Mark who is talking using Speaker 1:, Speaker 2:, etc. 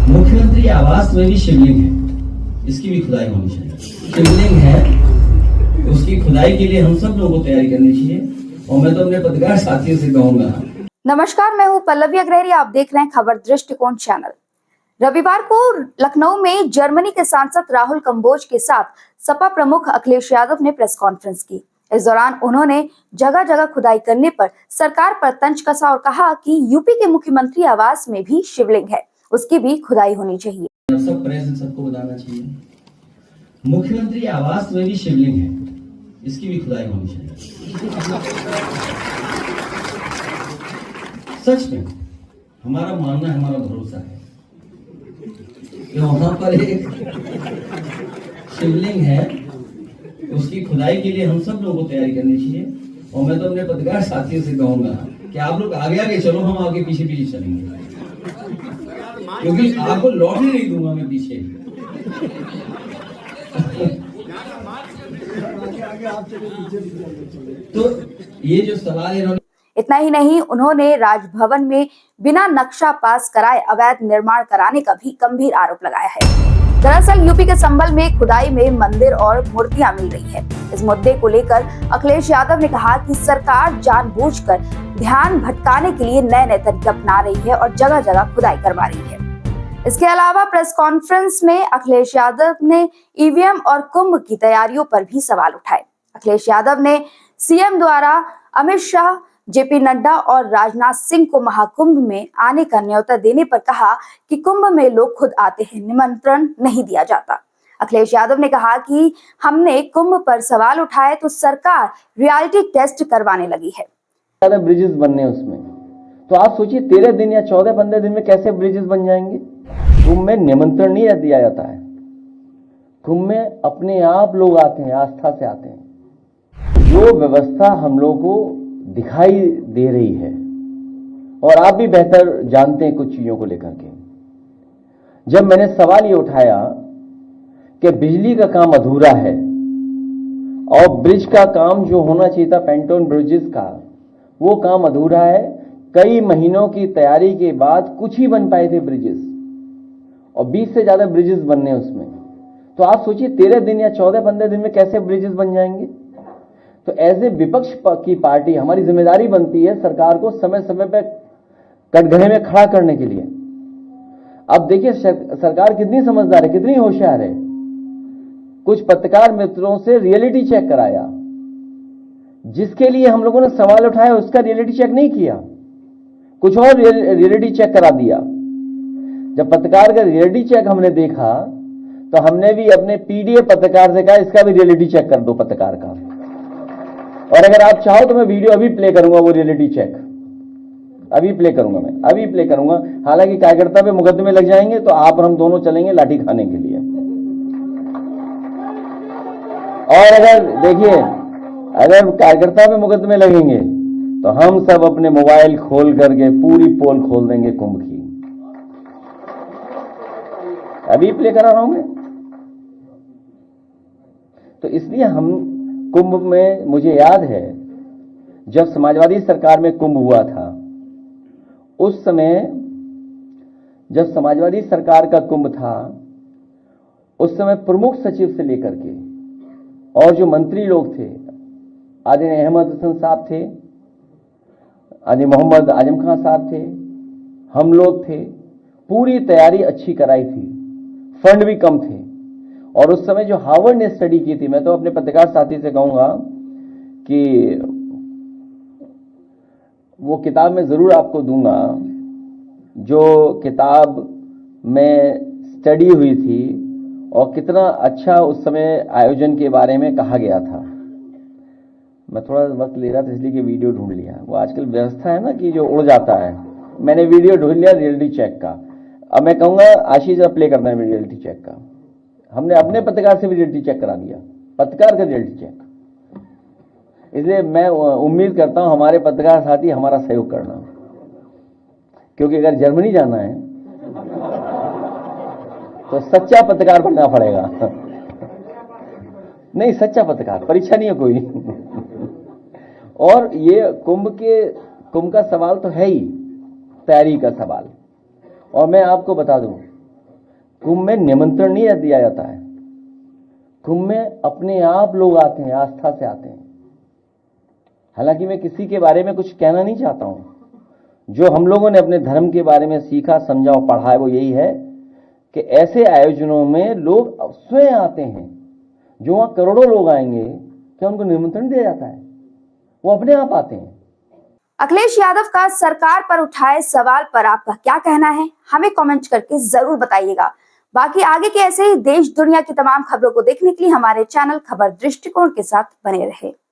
Speaker 1: मुख्यमंत्री आवास में भी शिवलिंग है, इसकी भी खुदाई होनी चाहिए। शिवलिंग है तो उसकी खुदाई के लिए हम सब लोगों को तैयारी करनी चाहिए। और मैं तो अपने पत्रकार साथियों से कहूंगा।
Speaker 2: नमस्कार, मैं हूं पल्लवी अग्रहरी, आप देख रहे हैं खबर दृष्टिकोण चैनल। रविवार को लखनऊ में जर्मनी के सांसद राहुल कंबोज के साथ सपा प्रमुख अखिलेश यादव ने प्रेस कॉन्फ्रेंस की। इस दौरान उन्होंने जगह जगह खुदाई करने पर सरकार पर तंज कसा और कहा कि यूपी के मुख्यमंत्री आवास में भी शिवलिंग है, उसकी भी खुदाई होनी चाहिए।
Speaker 1: सब प्रेस सबको बताना चाहिए, मुख्यमंत्री आवास में भी शिवलिंग है, इसकी भी खुदाई होनी चाहिए। सच में हमारा मानना है, हमारा भरोसा है कि वहां पर एक शिवलिंग है, उसकी खुदाई के लिए हम सब लोगों को तैयारी करनी चाहिए। और मैं तो अपने पत्रकार साथियों से कहूंगा कि आप लोग आगे आगे चलो, हम आगे पीछे पीछे चलेंगे, क्योंकि आपको लौट ही नहीं दूंगा मैं पीछे। तो ये जो सवाल है,
Speaker 2: इतना ही नहीं, उन्होंने राजभवन में बिना नक्शा पास कराए अवैध निर्माण कराने का भी गंभीर आरोप लगाया है। दरअसल यूपी के संभल में खुदाई में मंदिर और मूर्तियां मिल रही है। इस मुद्दे को लेकर अखिलेश यादव ने कहा कि सरकार जानबूझकर ध्यान भटकाने के लिए नए नए तरीके अपना रही है और जगह जगह खुदाई करवा रही है। इसके अलावा प्रेस कॉन्फ्रेंस में अखिलेश यादव ने ईवीएम और कुंभ की तैयारियों पर भी सवाल उठाए। अखिलेश यादव ने सीएम द्वारा अमित शाह, जेपी नड्डा और राजनाथ सिंह को महाकुंभ में आने का न्योता देने पर कहा कि कुंभ में लोग खुद आते हैं, निमंत्रण नहीं दिया जाता। अखिलेश यादव ने कहा कि हमने कुंभ पर सवाल उठाए तो सरकार रियलिटी टेस्ट करवाने लगी है।
Speaker 3: ज्यादा ब्रिजेस बनने उसमें, तो आप सोचिए 13 दिन या 14-15 दिन में कैसे ब्रिजेस बन जाएंगे। कुंभ में निमंत्रण नहीं दिया जाता है, कुंभ में अपने आप लोग आते हैं, आस्था से आते हैं। जो व्यवस्था हम लोगों को दिखाई दे रही है, और आप भी बेहतर जानते हैं कुछ चीजों को लेकर के। जब मैंने सवाल ये उठाया कि बिजली का काम अधूरा है और ब्रिज का काम जो होना चाहिए था, पेंटोन ब्रिजेस का, वो काम अधूरा है। कई महीनों की तैयारी के बाद कुछ ही बन पाए थे ब्रिजेस, और 20 से ज्यादा ब्रिजेस बनने उसमें। तो आप सोचिए 13 दिन या 14-15 दिन में कैसे ब्रिजेस बन जाएंगे। तो एज ए विपक्ष की पार्टी हमारी जिम्मेदारी बनती है सरकार को समय समय पर कटघरे में खड़ा करने के लिए। अब देखिए सरकार कितनी समझदार है, कितनी होशियार है। कुछ पत्रकार मित्रों से रियलिटी चेक कराया, जिसके लिए हम लोगों ने सवाल उठाया उसका रियलिटी चेक नहीं किया, कुछ और रियलिटी चेक करा दिया। जब पत्रकार का रियलिटी चेक हमने देखा तो हमने भी अपने पीडीए पत्रकार से कहा इसका भी रियलिटी चेक कर दो पत्रकार का। और अगर आप चाहो तो मैं वीडियो अभी प्ले करूंगा, वो रियलिटी चेक अभी प्ले करूंगा, मैं अभी प्ले करूंगा। हालांकि कार्यकर्ता पे मुकदमे लग जाएंगे तो आप और हम दोनों चलेंगे लाठी खाने के लिए। और अगर देखिए, अगर कार्यकर्ता पे मुकदमे लगेंगे तो हम सब अपने मोबाइल खोल करके पूरी पोल खोल देंगे कुंभ की। अभी प्ले करा रहा हूं मैं। तो इसलिए हम कुंभ में, मुझे याद है जब समाजवादी सरकार में कुंभ हुआ था, उस समय जब समाजवादी सरकार का कुंभ था, उस समय प्रमुख सचिव से लेकर के और जो मंत्री लोग थे, आदरणीय अहमद हसन साहब थे, आदरणीय मोहम्मद आजम खान साहब थे, हम लोग थे, पूरी तैयारी अच्छी कराई थी, फंड भी कम थे। और उस समय जो हार्वर्ड ने स्टडी की थी, मैं तो अपने पत्रकार साथी से कहूंगा कि वो किताब मैं जरूर आपको दूंगा, जो किताब में स्टडी हुई थी और कितना अच्छा उस समय आयोजन के बारे में कहा गया था। मैं थोड़ा वक्त ले रहा था इसलिए कि वीडियो ढूंढ लिया। वो आजकल व्यवस्था है ना कि जो उड़ जाता है, मैंने वीडियो ढूंढ लिया रियलिटी चेक का। अब मैं कहूंगा आशीष जरा प्ले करना है रियलिटी चेक का। हमने अपने पत्रकार से भी रियलिटी चेक करा दिया, पत्रकार का रियलिटी चेक। इसलिए मैं उम्मीद करता हूं हमारे पत्रकार साथी हमारा सहयोग करना, क्योंकि अगर जर्मनी जाना है तो सच्चा पत्रकार बनना पड़ेगा। नहीं, सच्चा पत्रकार, परीक्षा नहीं है कोई। और ये कुंभ का सवाल तो है ही, तैयारी का सवाल। और मैं आपको बता दूं, कुंभ में निमंत्रण नहीं दिया जाता है। कुंभ में अपने आप लोग आते हैं, आस्था से आते हैं। हालांकि मैं किसी के बारे में कुछ कहना नहीं चाहता हूं। जो हम लोगों ने अपने धर्म के बारे में सीखा, समझा और पढ़ा है वो यही है कि ऐसे आयोजनों में लोग स्वयं आते हैं। जो वहां करोड़ों लोग आएंगे, क्या उनको निमंत्रण दिया जाता है? वो अपने आप आते हैं।
Speaker 2: अखिलेश यादव का सरकार पर उठाए सवाल पर आपका क्या कहना है, हमें कमेंट करके जरूर बताइएगा। बाकी आगे के ऐसे ही देश दुनिया की तमाम खबरों को देखने के लिए हमारे चैनल खबर दृष्टिकोण के साथ बने रहे।